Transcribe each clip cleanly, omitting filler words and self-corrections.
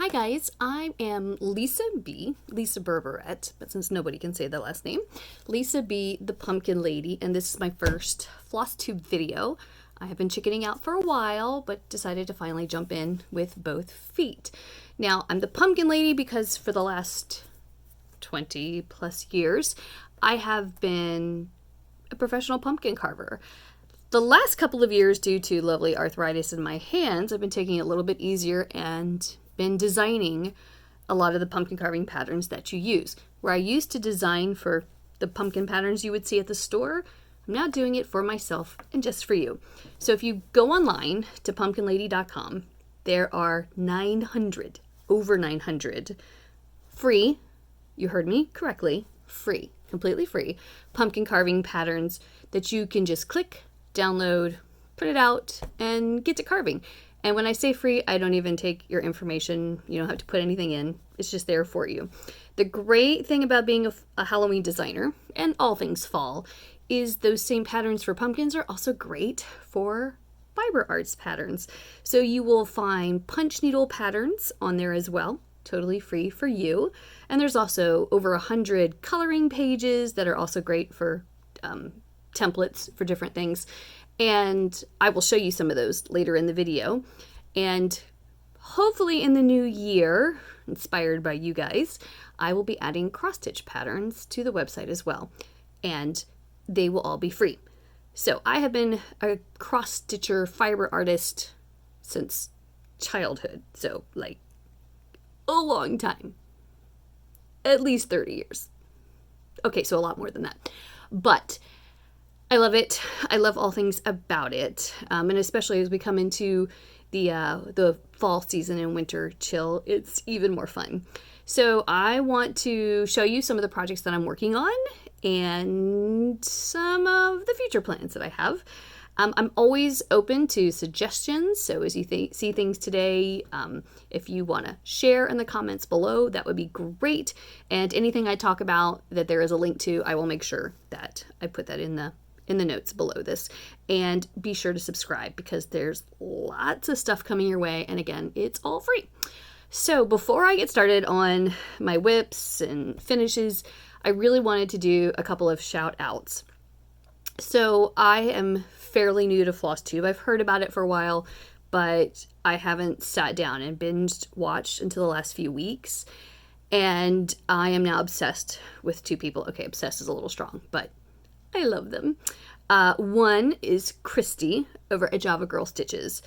Hi guys, I am Lisa B, Lisa Berberette, but since nobody can say the last name, Lisa B, the Pumpkin Lady, and this is my first Flosstube video. I have been chickening out for a while, but decided to finally jump in with both feet. Now, I'm the Pumpkin Lady because for the last 20 plus years, I have been a professional pumpkin carver. The last couple of years, due to lovely arthritis in my hands, I've been taking it a little bit easier and been designing a lot of the pumpkin carving patterns that you use. Where I used to design for the pumpkin patterns you would see at the store, I'm now doing it for myself and just for you. So if you go online to pumpkinlady.com, there are over 900 free, you heard me correctly, free, completely free, pumpkin carving patterns that you can just click, download, print it out, and get to carving. And when I say free, I don't even take your information. You don't have to put anything in. It's just there for you. The great thing about being a Halloween designer, and all things fall, is those same patterns for pumpkins are also great for fiber arts patterns. So you will find punch needle patterns on there as well, totally free for you. And there's also over 100 coloring pages that are also great for templates for different things. And I will show you some of those later in the video. And hopefully in the new year, inspired by you guys, I will be adding cross-stitch patterns to the website as well. And they will all be free. So I have been a cross-stitcher fiber artist since childhood. So like a long time. At least 30 years. Okay, so a lot more than that. But I love it. I love all things about it. And especially as we come into the fall season and winter chill, it's even more fun. So I want to show you some of the projects that I'm working on and some of the future plans that I have. I'm always open to suggestions. So as you see things today, if you want to share in the comments below, that would be great. And anything I talk about that there is a link to, I will make sure that I put that in the notes below this. And be sure to subscribe because there's lots of stuff coming your way. And again, it's all free. So before I get started on my whips and finishes, I really wanted to do a couple of shout outs. So I am fairly new to Flosstube. I've heard about it for a while, but I haven't sat down and binged watched until the last few weeks. And I am now obsessed with two people. Okay, obsessed is a little strong, but I love them. One is Christy over at Java Girl Stitches.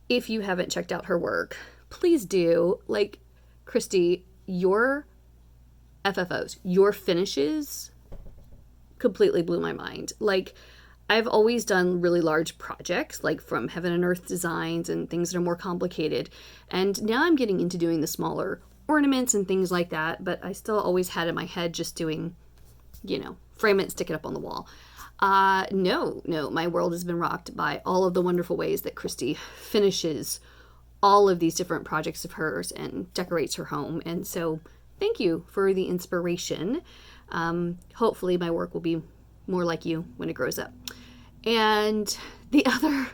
If you haven't checked out her work, please do. Like, Christy, your FFOs, your finishes completely blew my mind. Like, I've always done really large projects, like from Heaven and Earth designs and things that are more complicated. And now I'm getting into doing the smaller ornaments and things like that, but I still always had in my head just doing, frame it, stick it up on the wall. No, my world has been rocked by all of the wonderful ways that Christy finishes all of these different projects of hers and decorates her home. And so thank you for the inspiration. Hopefully my work will be more like you when it grows up. And the other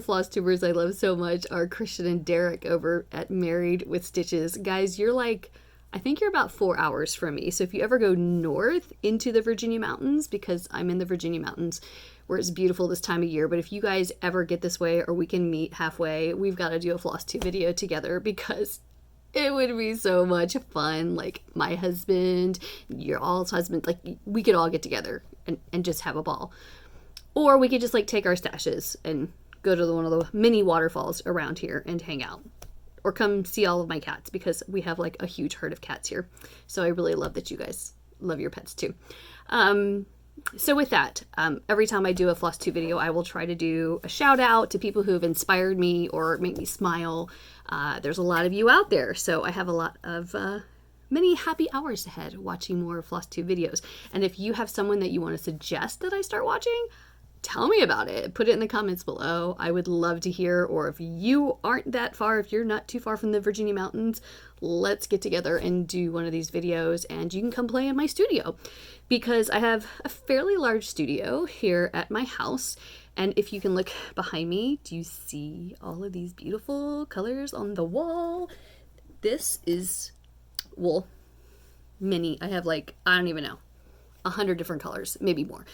Flosstubers I love so much are Christian and Derek over at Married with Stitches. Guys, I think you're about 4 hours from me. So if you ever go north into the Virginia mountains, because I'm in the Virginia mountains where it's beautiful this time of year, but if you guys ever get this way or we can meet halfway, we've got to do a Flosstube video together because it would be so much fun. Like my husband, your all's husband, like we could all get together and just have a ball. Or we could just like take our stashes and go to one of the mini waterfalls around here and hang out. Or come see all of my cats because we have like a huge herd of cats here. So I really love that you guys love your pets too. So with that, every time I do a Flosstube video, I will try to do a shout out to people who have inspired me or make me smile. There's a lot of you out there. So I have a lot of many happy hours ahead watching more Flosstube videos. And if you have someone that you want to suggest that I start watching, tell me about it. Put it in the comments below. I would love to hear. Or if you aren't that far, if you're not too far from the Virginia mountains, let's get together and do one of these videos and you can come play in my studio because I have a fairly large studio here at my house And if you can look behind me, do you see all of these beautiful colors on the wall? This is wool. Many. I have like, I don't even know, 100 different colors, maybe more.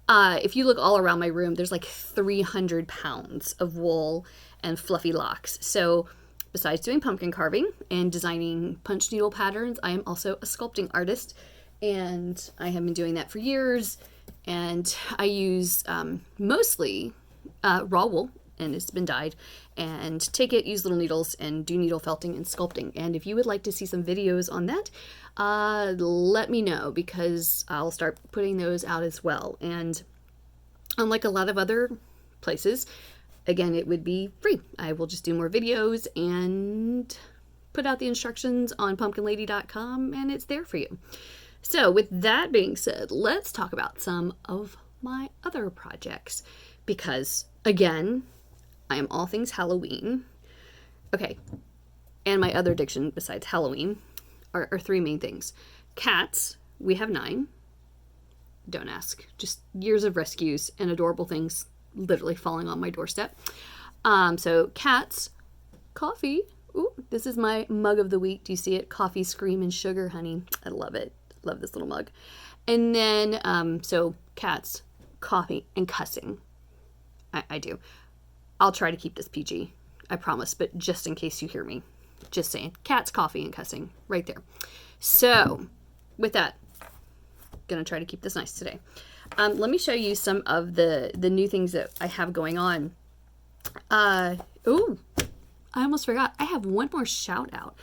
If you look all around my room, there's like 300 pounds of wool and fluffy locks. So besides doing pumpkin carving and designing punch needle patterns, I am also a sculpting artist, and I have been doing that for years. And I use mostly raw wool, and it's been dyed, and take it, use little needles, and do needle felting and sculpting. And if you would like to see some videos on that, let me know, because I'll start putting those out as well. And unlike a lot of other places, again, it would be free. I will just do more videos and put out the instructions on pumpkinlady.com, and it's there for you. So with that being said, let's talk about some of my other projects, because again, I am all things Halloween. Okay, and my other addiction besides Halloween are three main things. Cats, we have 9. Don't ask. Just years of rescues and adorable things literally falling on my doorstep. So cats, coffee. Ooh, this is my mug of the week. Do you see it? Coffee, scream, and sugar, honey. I love it. Love this little mug. And then, so cats, coffee, and cussing. I do. I'll try to keep this PG. I promise, but just in case you hear me. Just saying. Cats, coffee, and cussing. Right there. So, with that, gonna try to keep this nice today. Let me show you some of the new things that I have going on. Ooh, I almost forgot. I have one more shout out,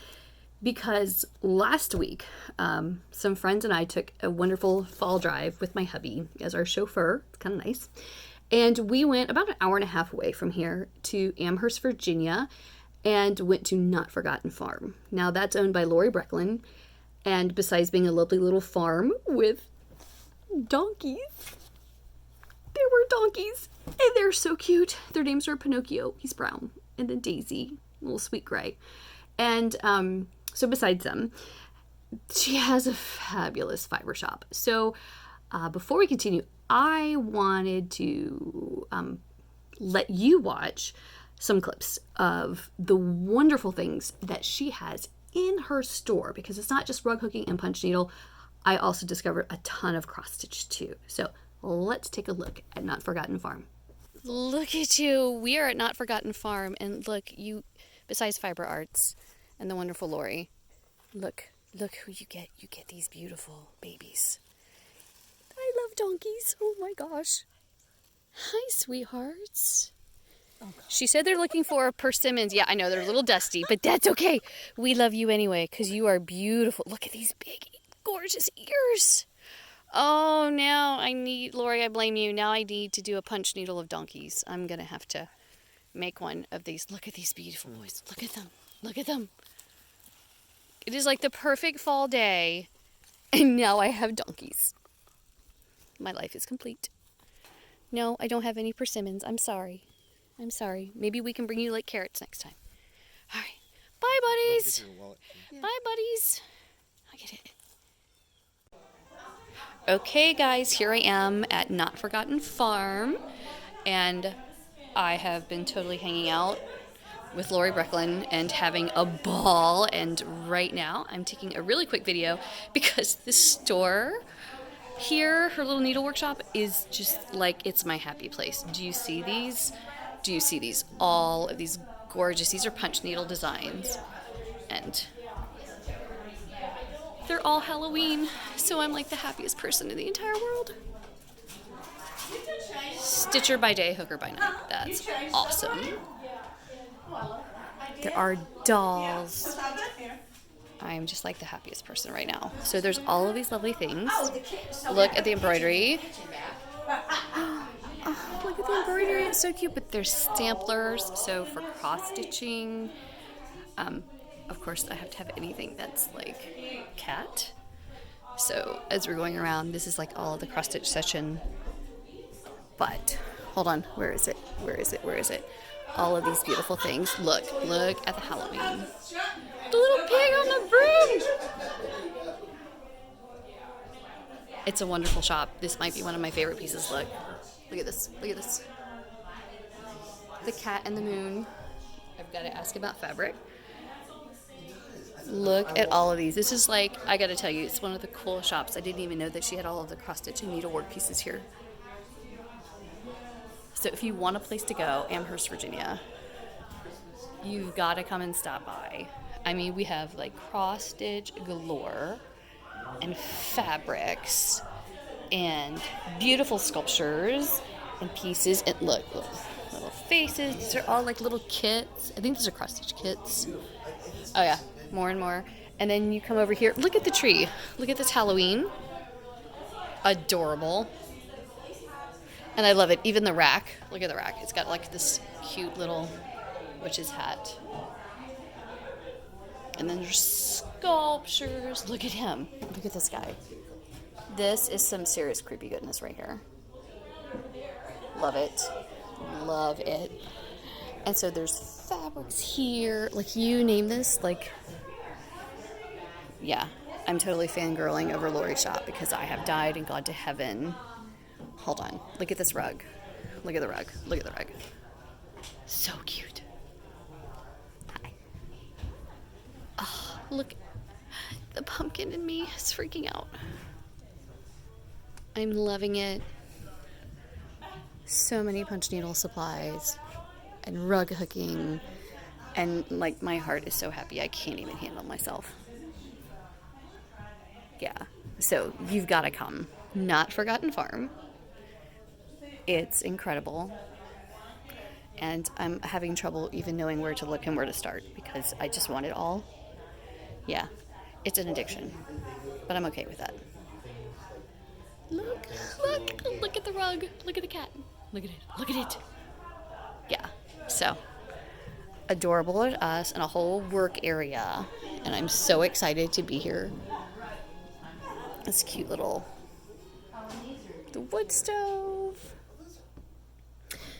because last week, some friends and I took a wonderful fall drive with my hubby as our chauffeur. It's kind of nice. And we went about an hour and a half away from here to Amherst, Virginia, and went to Not Forgotten Farm. Now, that's owned by Lori Brechlin, and besides being a lovely little farm with donkeys, there were donkeys, and they're so cute. Their names are Pinocchio, he's brown, and then Daisy, little sweet gray. And so besides them, she has a fabulous fiber shop. So before we continue, I wanted to let you watch some clips of the wonderful things that she has in her store, because it's not just rug hooking and punch needle. I also discovered a ton of cross stitch too. So let's take a look at Not Forgotten Farm. Look at you. We are at Not Forgotten Farm, and look, you, besides Fiber Arts and the wonderful Lori, look who you get. You get these beautiful babies. I love donkeys. Oh my gosh. Hi, sweethearts. Oh, she said they're looking for persimmons. Yeah, I know they're a little dusty, but that's okay. We love you anyway, because you are beautiful. Look at these big, gorgeous ears. Oh, now I need, Lori, I blame you. Now I need to do a punch needle of donkeys. I'm going to have to make one of these. Look at these beautiful boys. Look at them. Look at them. It is like the perfect fall day, and now I have donkeys. My life is complete. No, I don't have any persimmons. I'm sorry. I'm sorry. Maybe we can bring you like carrots next time. All right. Bye, buddies. Bye, buddies. I get it. Okay, guys, here I am at Not Forgotten Farm, and I have been totally hanging out with Lori Brechlin and having a ball, and right now I'm taking a really quick video because the store here, her little needle workshop, is just like, it's my happy place. Do you see these? Do you see these? All of these gorgeous, these are punch needle designs, and they're all Halloween, so I'm like the happiest person in the entire world. Stitcher by day, hooker by night. That's awesome. There are dolls. I'm just like the happiest person right now. So there's all of these lovely things. Look at the embroidery. Oh, look at the embroidery, it's so cute. But there's stamplers, so for cross stitching. Of course, I have to have anything that's like cat. So as we're going around, this is like all of the cross stitch section. But hold on, where is it? Where is it? Where is it? All of these beautiful things. Look at the Halloween. The little pig on the broom. It's a wonderful shop. This might be one of my favorite pieces. Look at this. Look at this. the cat and the moon. I've got to ask about fabric. Look at all of these. This is like, I got to tell you, it's one of the coolest shops. I didn't even know that she had all of the cross-stitch and needlework pieces here. So if you want a place to go, Amherst, Virginia, you've got to come and stop by. I mean, we have like cross-stitch galore and fabrics and beautiful sculptures and pieces. And look, little faces. These are all like little kits. I think these are cross-stitch kits. Oh yeah, more and more. And then you come over here. Look at the tree. Look at this Halloween. Adorable. And I love it. Even the rack. Look at the rack. It's got like this cute little witch's hat. And then there's sculptures. Look at him. Look at this guy. This is some serious creepy goodness right here. Love it. Love it. And so there's fabrics here. Like, you name this. Like, yeah. I'm totally fangirling over Lori's shop because I have died and gone to heaven. Hold on. Look at this rug. Look at the rug. Look at the rug. So cute. Hi. Oh, look. The pumpkin in me is freaking out. I'm loving it. So many punch needle supplies and rug hooking. And, like, my heart is so happy I can't even handle myself. Yeah. So, you've got to come. Not Forgotten Farm. It's incredible. And I'm having trouble even knowing where to look and where to start because I just want it all. Yeah. It's an addiction. But I'm okay with that. Look at the rug. Look at the cat. Look at it. Look at it. Yeah. So, adorable at us and a whole work area. And I'm so excited to be here. This cute little, the wood stove.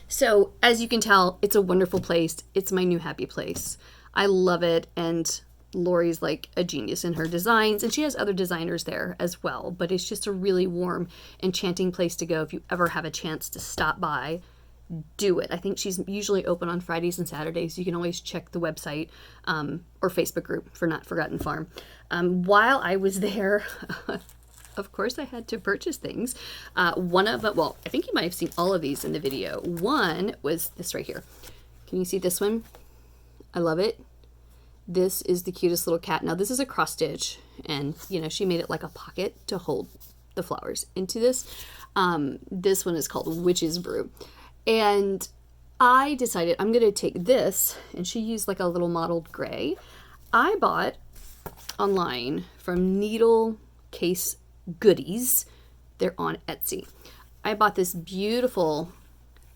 So, as you can tell, it's a wonderful place. It's my new happy place. I love it, and Lori's like a genius in her designs, and she has other designers there as well, but it's just a really warm, enchanting place to go. If you ever have a chance to stop by, do it. I think she's usually open on Fridays and Saturdays. You can always check the website or Facebook group for Not Forgotten Farm. While I was there, of course, I had to purchase things. One of them, well, I think you might have seen all of these in the video. One was this right here. Can you see this one? I love it. This is the cutest little cat. Now, this is a cross stitch, and, you know, she made it like a pocket to hold the flowers into this. This one is called Witch's Brew. And I decided I'm going to take this, and she used like a little mottled gray. I bought online from Needle Case Goodies. They're on Etsy. I bought this beautiful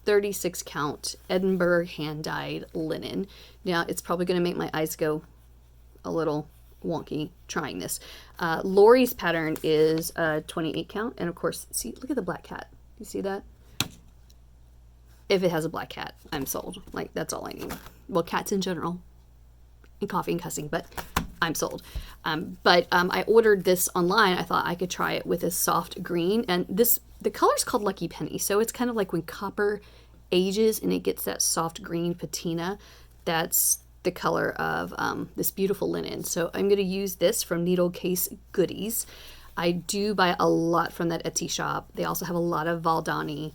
36 count Edinburgh hand-dyed linen. Now, it's probably going to make my eyes go a little wonky trying this. Lori's pattern is a 28 count. And of course, see, look at the black cat. You see that? If it has a black cat, I'm sold. Like, that's all I need. Well, cats in general. And coffee and cussing, but I'm sold. I ordered this online. I thought I could try it with a soft green. And the color's called Lucky Penny. So it's kind of like when copper ages and it gets that soft green patina. That's the color of this beautiful linen. So I'm going to use this from Needle Case Goodies. I do buy a lot from that Etsy shop. They also have a lot of Valdani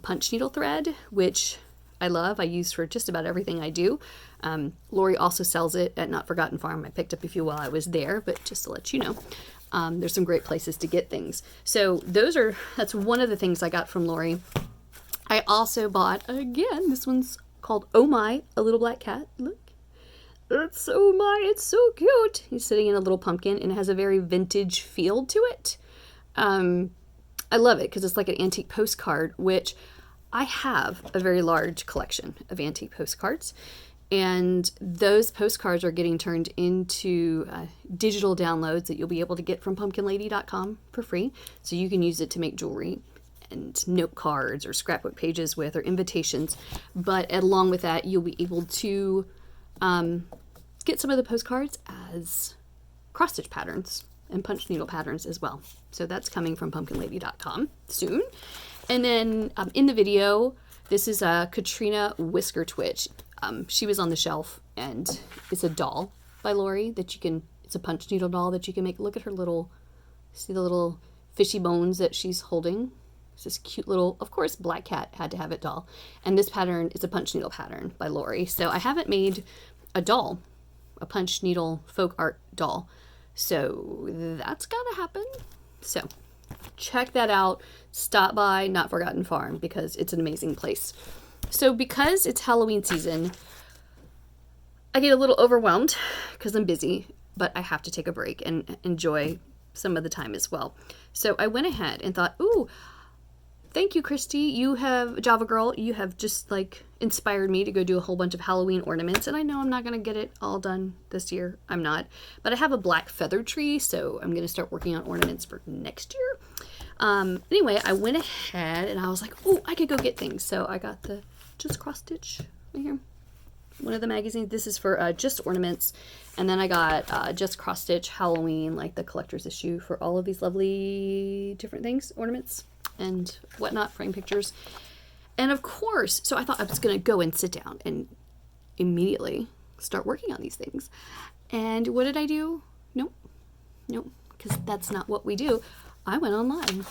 punch needle thread, which I love. I use for just about everything I do. Lori also sells it at Not Forgotten Farm. I picked up a few while I was there, but just to let you know, there's some great places to get things. So that's one of the things I got from Lori. I also bought, again, this one's called Oh My, a little black cat. Look. It's Oh My, it's so cute. He's sitting in a little pumpkin and it has a very vintage feel to it. I love it because it's like an antique postcard, which I have a very large collection of antique postcards. And those postcards are getting turned into digital downloads that you'll be able to get from pumpkinlady.com for free. So you can use it to make jewelry and note cards or scrapbook pages with or invitations. But along with that, you'll be able to get some of the postcards as cross-stitch patterns and punch needle patterns as well. So that's coming from pumpkinlady.com soon. And then in the video, This is Katrina Whiskertwitch. She was on the shelf, and it's a doll by Lori that you can, it's a punch needle doll that you can make. Look at her little, see the little fishy bones that she's holding? It's this cute little, of course, black cat had to have it doll. And this pattern is a punch needle pattern by Lori. So I haven't made a doll, a punch needle folk art doll. So that's gotta happen. So check that out. Stop by Not Forgotten Farm because it's an amazing place. So because it's Halloween season, I get a little overwhelmed because I'm busy, but I have to take a break and enjoy some of the time as well. So I went ahead and thought, ooh, thank you, Christy. You have, Java Girl, you have just like inspired me to go do a whole bunch of Halloween ornaments. And I know I'm not going to get it all done this year. I'm not. But I have a black feather tree, so I'm going to start working on ornaments for next year. Anyway, I went ahead and I was like, oh, I could go get things. So I got the Just Cross Stitch right here. One of the magazines. This is for just ornaments. And then I got Just Cross Stitch Halloween, like the collector's issue for all of these lovely different things, ornaments and whatnot, frame pictures. And of course, so I thought I was going to go and sit down and immediately start working on these things. And what did I do? Nope, because that's not what we do. I went online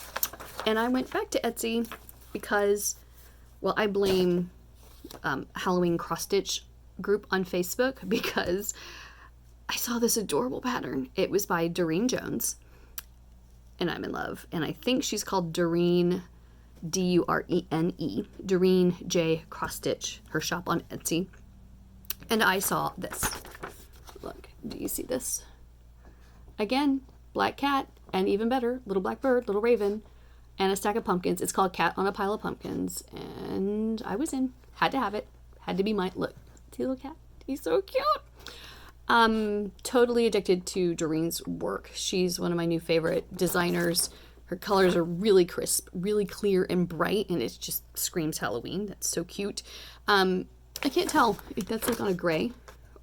and I went back to Etsy because, well, I blame Halloween cross stitch group on Facebook because I saw this adorable pattern. It was by Doreen Jones, and I'm in love. And I think she's called Doreen, D-U-R-E-N-E, Doreen J. Cross Stitch, her shop on Etsy. And I saw this. Look, do you see this? Again, black cat, and even better, little black bird, little raven, and a stack of pumpkins. It's called Cat on a Pile of Pumpkins. And I was in. Had to have it. Had to be mine. Look, see the little cat? He's so cute. Totally addicted to Doreen's work. She's one of my new favorite designers. Her colors are really crisp, really clear and bright, and it just screams Halloween. That's so cute. I can't tell if that's like on a gray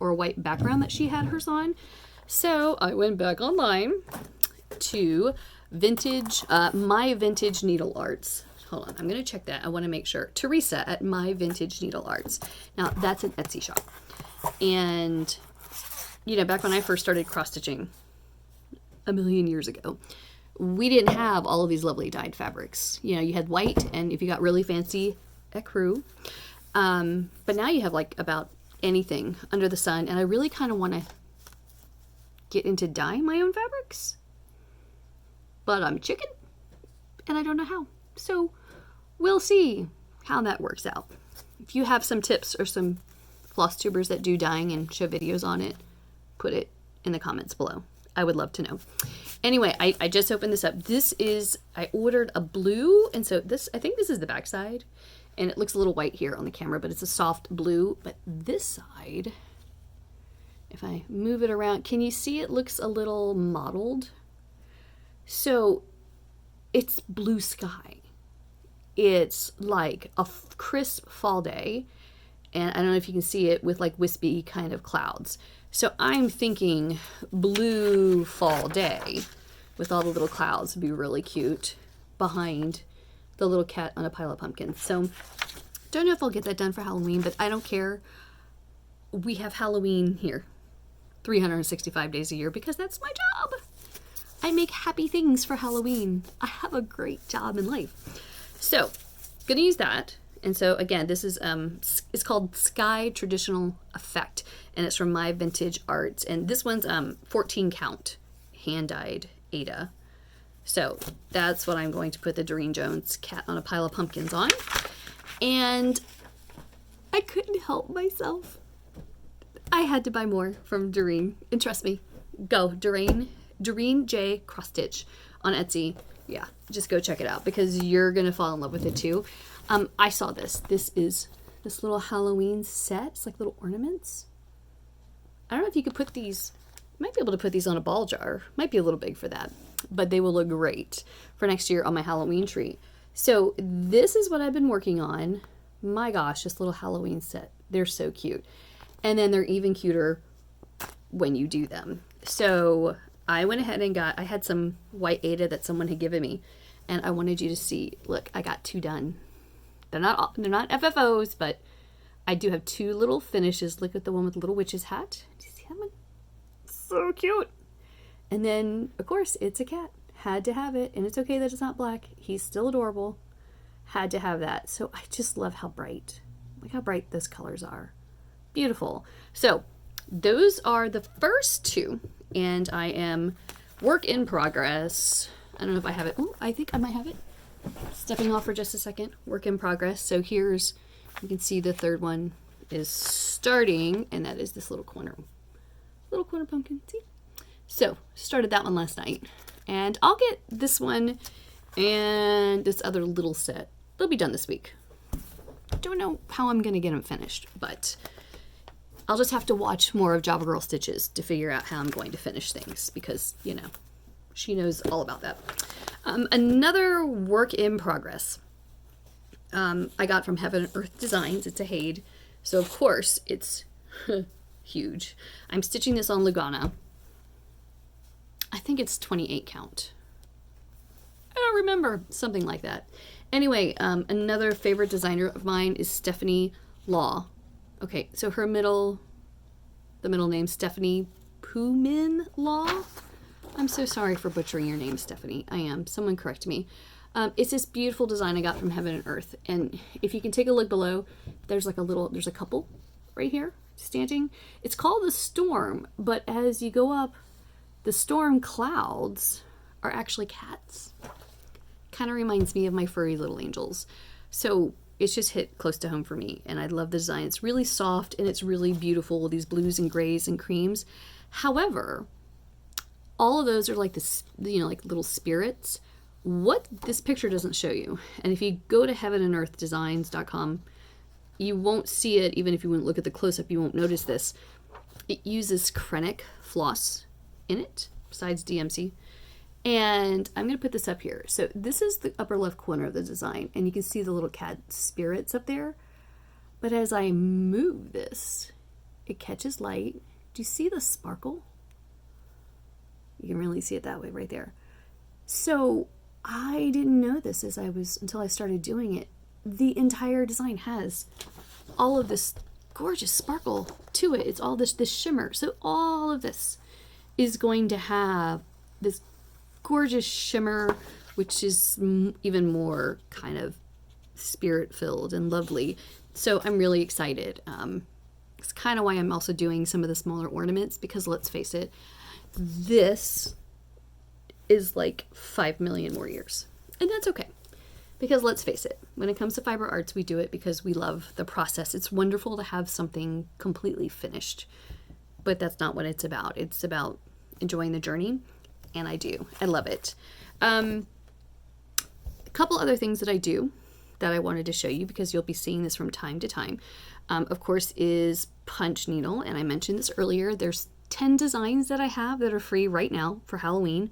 or a white background that she had hers on. So I went back online to vintage, My Vintage Needle Arts. Hold on, I'm going to check that. I want to make sure. Teresa at My Vintage Needle Arts. Now, that's an Etsy shop. And, you know, back when I first started cross-stitching a million years ago, we didn't have all of these lovely dyed fabrics. You know, you had white, and if you got really fancy, ecru. But now you have, like, about anything under the sun. And I really kind of want to get into dyeing my own fabrics. But I'm chicken, and I don't know how. So we'll see how that works out. If you have some tips or some floss tubers that do dyeing and show videos on it, put it in the comments below. I would love to know. Anyway, I just opened this up. This is, I ordered a blue, and so this, I think this is the back side, and it looks a little white here on the camera, but it's a soft blue. But this side, if I move it around, can you see it looks a little mottled? So it's blue sky. It's like a crisp fall day, and I don't know if you can see it with like wispy kind of clouds. So I'm thinking blue fall day with all the little clouds would be really cute behind the little cat on a pile of pumpkins. So don't know if I'll get that done for Halloween, but I don't care. We have Halloween here 365 days a year because that's my job. I make happy things for Halloween. I have a great job in life. So, gonna use that. And so again, this is, it's called Sky Traditional Effect, and it's from My Vintage Arts. And this one's 14 count, hand-dyed Ada. So that's what I'm going to put the Doreen Jones Cat on a Pile of Pumpkins on. And I couldn't help myself. I had to buy more from Doreen. And trust me, go, Doreen J. Cross Stitch on Etsy. Yeah, just go check it out because you're going to fall in love with it too. I saw this. This is this little Halloween set. It's like little ornaments. I don't know if you could put these, you might be able to put these on a ball jar. Might be a little big for that, but they will look great for next year on my Halloween tree. So this is what I've been working on. My gosh, this little Halloween set. They're so cute. And then they're even cuter when you do them. So I went ahead and I had some white Ada that someone had given me, and I wanted you to see, look, I got two done. They're not FFOs, but I do have 2 little finishes. Look at the one with the little witch's hat. Do you see that one? So cute. And then, of course, it's a cat. Had to have it. And it's okay that it's not black. He's still adorable. Had to have that. So I just love how bright. Look how bright those colors are. Beautiful. So those are the first 2. And I am work in progress. I don't know if I have it. Oh, I think I might have it. Stepping off for just a second. Work in progress. So here's, you can see the third one is starting, and that is this little corner pumpkin. See? So started that one last night, and I'll get this one and this other little set. They'll be done this week. Don't know how I'm gonna get them finished, but I'll just have to watch more of Java Girl Stitches to figure out how I'm going to finish things, because, you know, she knows all about that. Another work in progress I got from Heaven and Earth Designs. It's a Hade, so of course it's huge. I'm stitching this on Lugana. I think it's 28 count. I don't remember, something like that. Anyway, another favorite designer of mine is Stephanie Law. Okay, so the middle name, Stephanie Pumin Law. I'm so sorry for butchering your name, Stephanie. I am. Someone correct me. It's this beautiful design I got from Heaven and Earth. And if you can take a look below, there's a couple right here standing. It's called the Storm, but as you go up, the storm clouds are actually cats. Kind of reminds me of my furry little angels. So it's just hit close to home for me, and I love the design. It's really soft and it's really beautiful, these blues and grays and creams. However, all of those are like this, you know, like little spirits. What this picture doesn't show you, and if you go to heavenandearthdesigns.com, you won't see it. Even if you wouldn't look at the close-up, you won't notice this. It uses Krennic floss in it, besides DMC. And I'm going to put this up here. So this is the upper left corner of the design, and you can see the little cat spirits up there. But as I move this, it catches light. Do you see the sparkle? You can really see it that way right there. So I didn't know this until I started doing it. The entire design has all of this gorgeous sparkle to it. It's all this shimmer. So all of this is going to have this gorgeous shimmer, which is even more kind of spirit filled and lovely. So I'm really excited. It's kind of why I'm also doing some of the smaller ornaments, because let's face it, this is like 5 million more years, and that's okay, because let's face it, when it comes to fiber arts, we do it because we love the process. It's wonderful to have something completely finished, but that's not what it's about. It's about enjoying the journey, and I love it. A couple other things that I do that I wanted to show you, because you'll be seeing this from time to time, of course, is punch needle. And I mentioned this earlier. There's 10 designs that I have that are free right now for Halloween.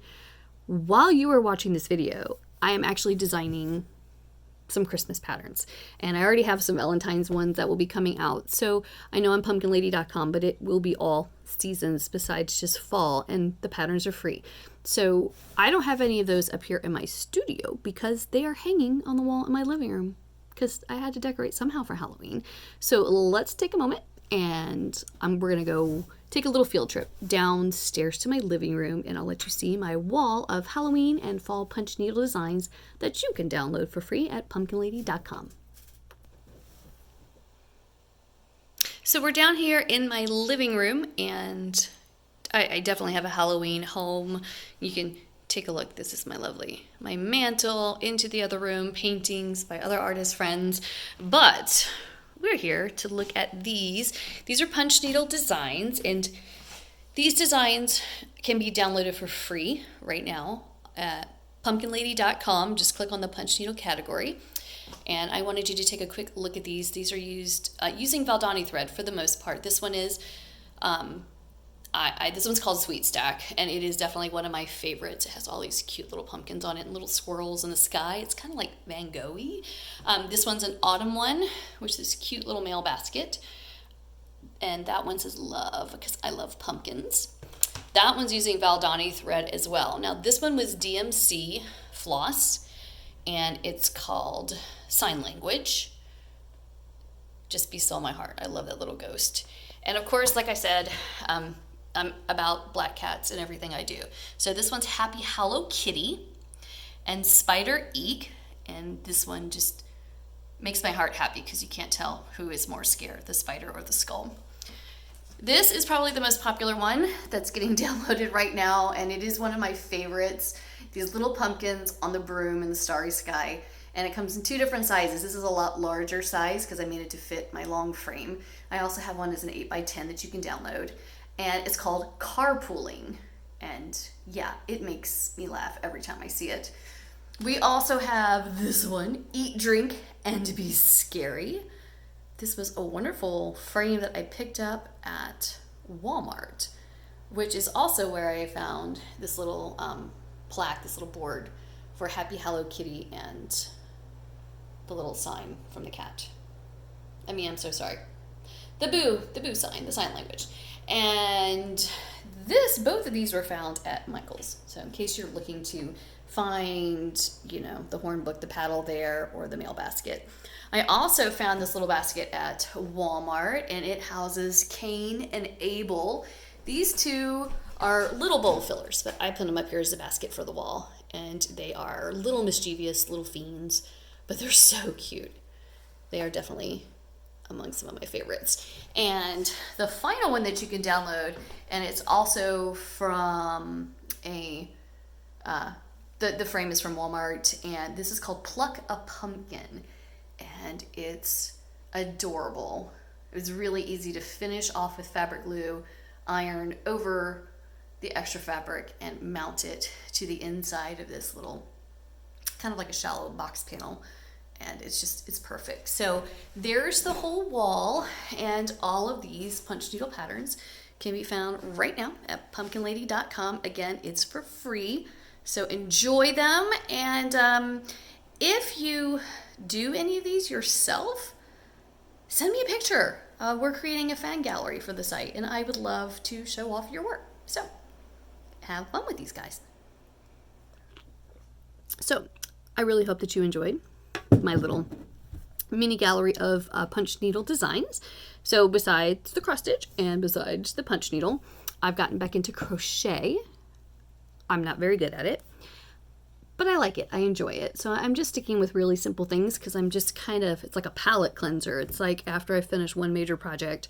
While you are watching this video, I am actually designing some Christmas patterns, and I already have some Valentine's ones that will be coming out. So I know on pumpkinlady.com, but it will be all seasons besides just fall, and the patterns are free. So I don't have any of those up here in my studio because they are hanging on the wall in my living room, because I had to decorate somehow for Halloween. So let's take a moment, and we're gonna go take a little field trip downstairs to my living room, and I'll let you see my wall of Halloween and fall punch needle designs that you can download for free at pumpkinlady.com. So we're down here in my living room, and I definitely have a Halloween home. You can take a look. This is my mantle, into the other room, paintings by other artist friends, but we're here to look at these. These are punch needle designs, and these designs can be downloaded for free right now at pumpkinlady.com. Just click on the punch needle category. And I wanted you to take a quick look at these. These are used using Valdani thread for the most part. This one is, this one's called Sweet Stack, and it is definitely one of my favorites. It has all these cute little pumpkins on it and little squirrels in the sky. It's kind of like Van Gogh-y. This one's an autumn one, which is this cute little mail basket. And that one says love, because I love pumpkins. That one's using Valdani thread as well. Now this one was DMC floss, and it's called Sign Language. just be still my heart. I love that little ghost. And of course, like I said, I'm about black cats in everything I do. So this one's Happy Hello Kitty and Spider Eek. And this one just makes my heart happy because you can't tell who is more scared, the spider or the skull. This is probably the most popular one that's getting downloaded right now, and it is one of my favorites. These little pumpkins on the broom in the starry sky. And it comes in 2 different sizes. This is a lot larger size because I made it to fit my long frame. I also have one as an 8x10 that you can download. And it's called Carpooling. And yeah, it makes me laugh every time I see it. We also have this one, Eat, Drink, and Be Scary. This was a wonderful frame that I picked up at Walmart, which is also where I found this little plaque, this little board for Happy Hello Kitty and the little sign from the cat. I mean, I'm so sorry. The boo sign, the sign language. And both of these were found at Michael's. So in case you're looking to find, the horn book, the paddle there, or the mail basket. I also found this little basket at Walmart, and it houses Cain and Abel. These 2 are little bowl fillers, but I put them up here as a basket for the wall. And they are little mischievous little fiends, but they're so cute. They are definitely among some of my favorites. And the final one that you can download, and it's also from the frame is from Walmart, and this is called Pluck a Pumpkin, and it's adorable. It was really easy to finish off with fabric glue, iron over the extra fabric, and mount it to the inside of this little, kind of like a shallow box panel. And it's perfect. So there's the whole wall, and all of these punch needle patterns can be found right now at pumpkinlady.com. Again, it's for free, so enjoy them. And if you do any of these yourself, send me a picture. We're creating a fan gallery for the site, and I would love to show off your work. So have fun with these guys. So I really hope that you enjoyed my little mini gallery of punch needle designs. So besides the cross stitch and besides the punch needle, I've gotten back into crochet. I'm not very good at it, but I like it. I enjoy it. So I'm just sticking with really simple things because I'm just it's like a palette cleanser. It's like after I finish one major project,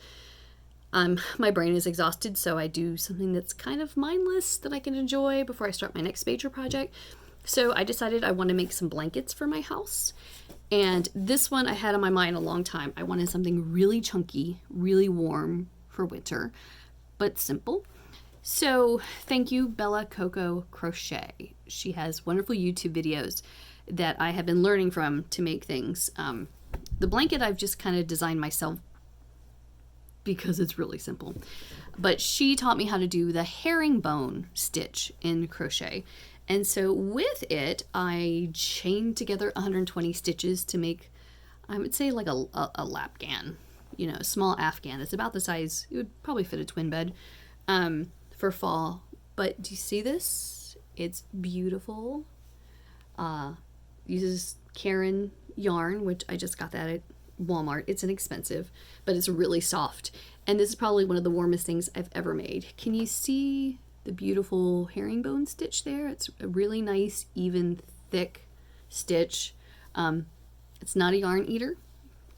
my brain is exhausted, so I do something that's kind of mindless that I can enjoy before I start my next major project. So I decided I want to make some blankets for my house. And this one I had on my mind a long time. I wanted something really chunky, really warm for winter, but simple. So thank you, Bella Coco Crochet. She has wonderful YouTube videos that I have been learning from to make things. The blanket I've just kind of designed myself because it's really simple. But she taught me how to do the herringbone stitch in crochet. And so with it, I chained together 120 stitches to make, I would say, like a lapgan, a small afghan. It's about the size, it would probably fit a twin bed for fall. But do you see this? It's beautiful. Uses Karen yarn, which I just got that at Walmart. It's inexpensive, but it's really soft. And this is probably one of the warmest things I've ever made. Can you see the beautiful herringbone stitch there? It's a really nice, even, thick stitch. It's not a yarn eater.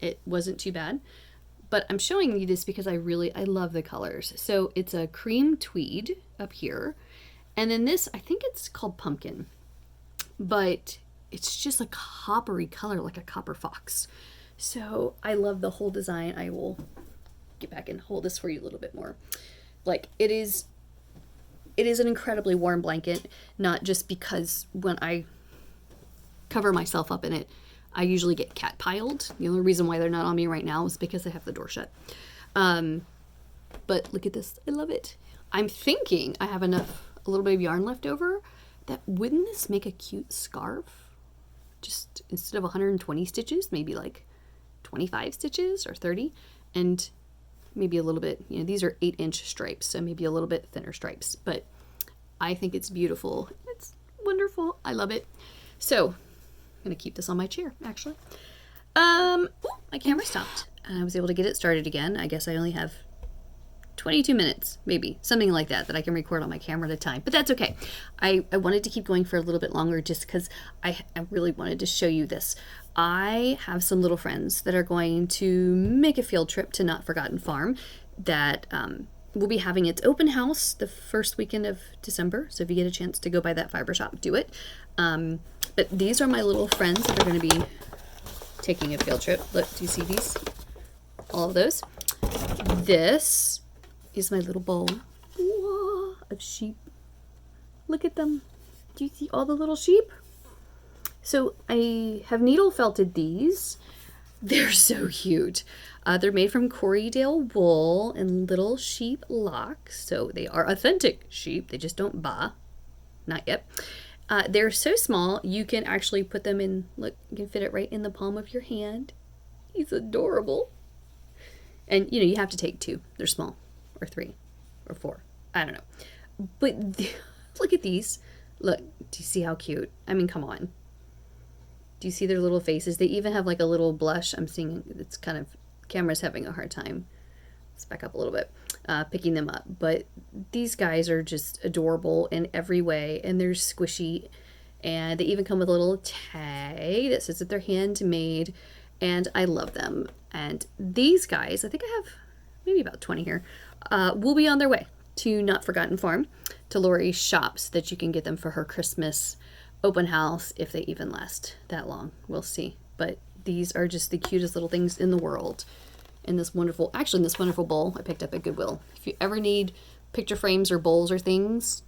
It wasn't too bad. But I'm showing you this because I love the colors. So it's a cream tweed up here. And then this, I think it's called pumpkin. But it's just a coppery color, like a copper fox. So I love the whole design. I will get back and hold this for you a little bit more. Like, it is an incredibly warm blanket, not just because when I cover myself up in it, I usually get cat piled. The only reason why they're not on me right now is because I have the door shut. But look at this. I love it. I'm thinking I have a little bit of yarn left over. Wouldn't this make a cute scarf? Just instead of 120 stitches, maybe like 25 stitches or 30. And maybe a little bit, these are 8-inch stripes, so maybe a little bit thinner stripes, but I think it's beautiful. It's wonderful. I love it. So I'm gonna keep this on my chair, actually. My camera stopped. and I was able to get it started again. I guess I only have 22 minutes, maybe, something like that, that I can record on my camera at a time. But that's okay. I wanted to keep going for a little bit longer just because I really wanted to show you this. I have some little friends that are going to make a field trip to Not Forgotten Farm that will be having its open house the first weekend of December. So if you get a chance to go by that fiber shop, do it. But these are my little friends that are going to be taking a field trip. Look, do you see these? All of those. This is my little bowl of sheep. Look at them. Do you see all the little sheep? So I have needle felted these. They're so cute. They're made from Corriedale wool and little sheep locks. So they are authentic sheep. They just don't baa. Not yet. They're so small, you can actually put them in, look, you can fit it right in the palm of your hand. He's adorable. And, you know, you have to take 2. They're small. Or 3. Or 4. I don't know. But look at these. Look, do you see how cute? I mean, come on. Do you see their little faces? They even have like a little blush. I'm seeing it's kind of, camera's having a hard time. Let's back up a little bit. Picking them up. But these guys are just adorable in every way. And they're squishy. And they even come with a little tag that says that they're handmade. And I love them. And these guys, I think I have maybe about 20 here, will be on their way to Not Forgotten Farm, to Lori's shop, so that you can get them for her Christmas open house, if they even last that long. We'll see. But these are just the cutest little things in the world. In this wonderful, actually in this wonderful bowl I picked up at Goodwill. If you ever need picture frames or bowls or things,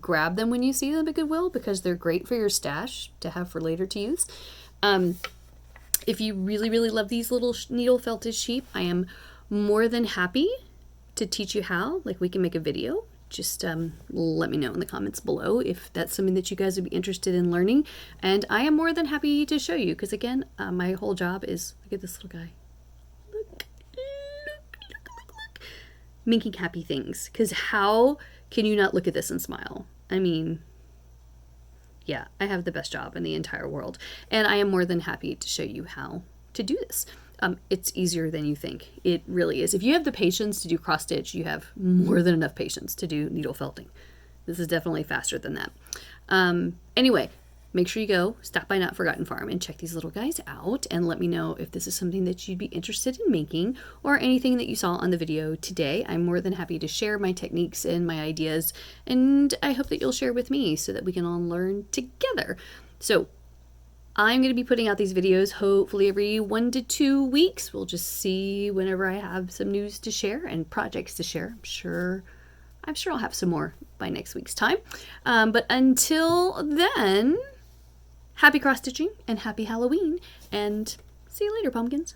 grab them when you see them at Goodwill, because they're great for your stash to have for later to use. If you really, really love these little needle felted sheep, I am more than happy to teach you how. Like, we can make a video. Just let me know in the comments below if that's something that you guys would be interested in learning. And I am more than happy to show you, because again, my whole job is, look at this little guy. Look, making happy things. Because how can you not look at this and smile? I mean, yeah, I have the best job in the entire world. And I am more than happy to show you how to do this. It's easier than you think. It really is. If you have the patience to do cross stitch, you have more than enough patience to do needle felting. This is definitely faster than that. Anyway, make sure you go stop by Not Forgotten Farm and check these little guys out, and let me know if this is something that you'd be interested in making, or anything that you saw on the video today. I'm more than happy to share my techniques and my ideas, and I hope that you'll share with me so that we can all learn together. So I'm going to be putting out these videos hopefully every 1 to 2 weeks. We'll just see whenever I have some news to share and projects to share. I'm sure I'll have some more by next week's time. But until then, happy cross stitching and happy Halloween, and see you later, pumpkins.